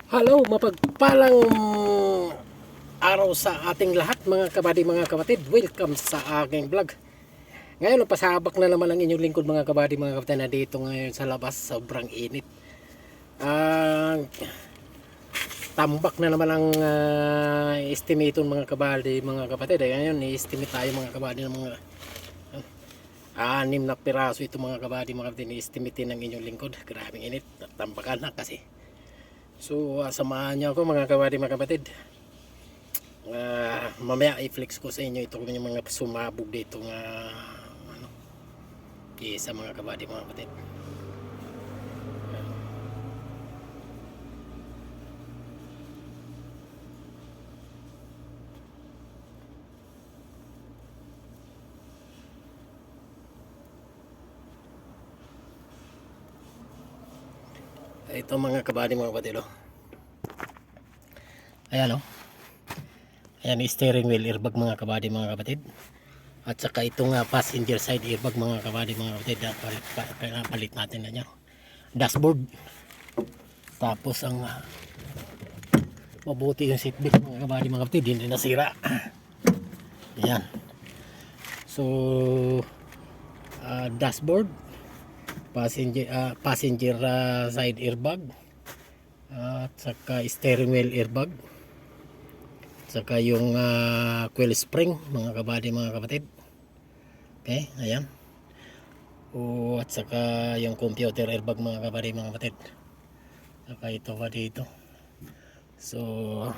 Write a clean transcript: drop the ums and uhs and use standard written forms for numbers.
Hello, mapagpalang araw sa ating lahat mga kabady, mga kapatid. Welcome sa aking vlog. Ngayon, pasabak na naman ang inyong lingkod mga kabady, mga kapatid, na dito ngayon sa labas. Sobrang init. Tambak na naman ang estimaton mga kabady, mga kapatid. Ngayon, i-estimate tayo mga kabady ng mga 6 na piraso ito mga kabady, mga kapatid. I-estimate ng inyong lingkod. Grabing init. Tambakan na kasi. So, samahan niyo ako mga kabady, mga kapatid. Mamaya i-flex ko sa inyo ito yung mga sumabog dito nga isa mga kabady, mga kapatid. Ito mga kabady, mga kapatid, oh. Ayan, oh. Ayan, steering wheel airbag mga kabady, mga kapatid. At saka itong passenger side airbag mga kabady, mga kapatid. Palit natin na niya. Dashboard. Tapos ang mabuti yung seatbelt mga kabady, mga kapatid. Hindi nasira. Ayan. So dashboard, passenger side airbag, at saka steering wheel airbag, saka yung coil spring mga kabady, mga kapatid. Okay, ayan. At saka yung computer airbag mga kabady, mga kapatid. Saka ito pa dito. So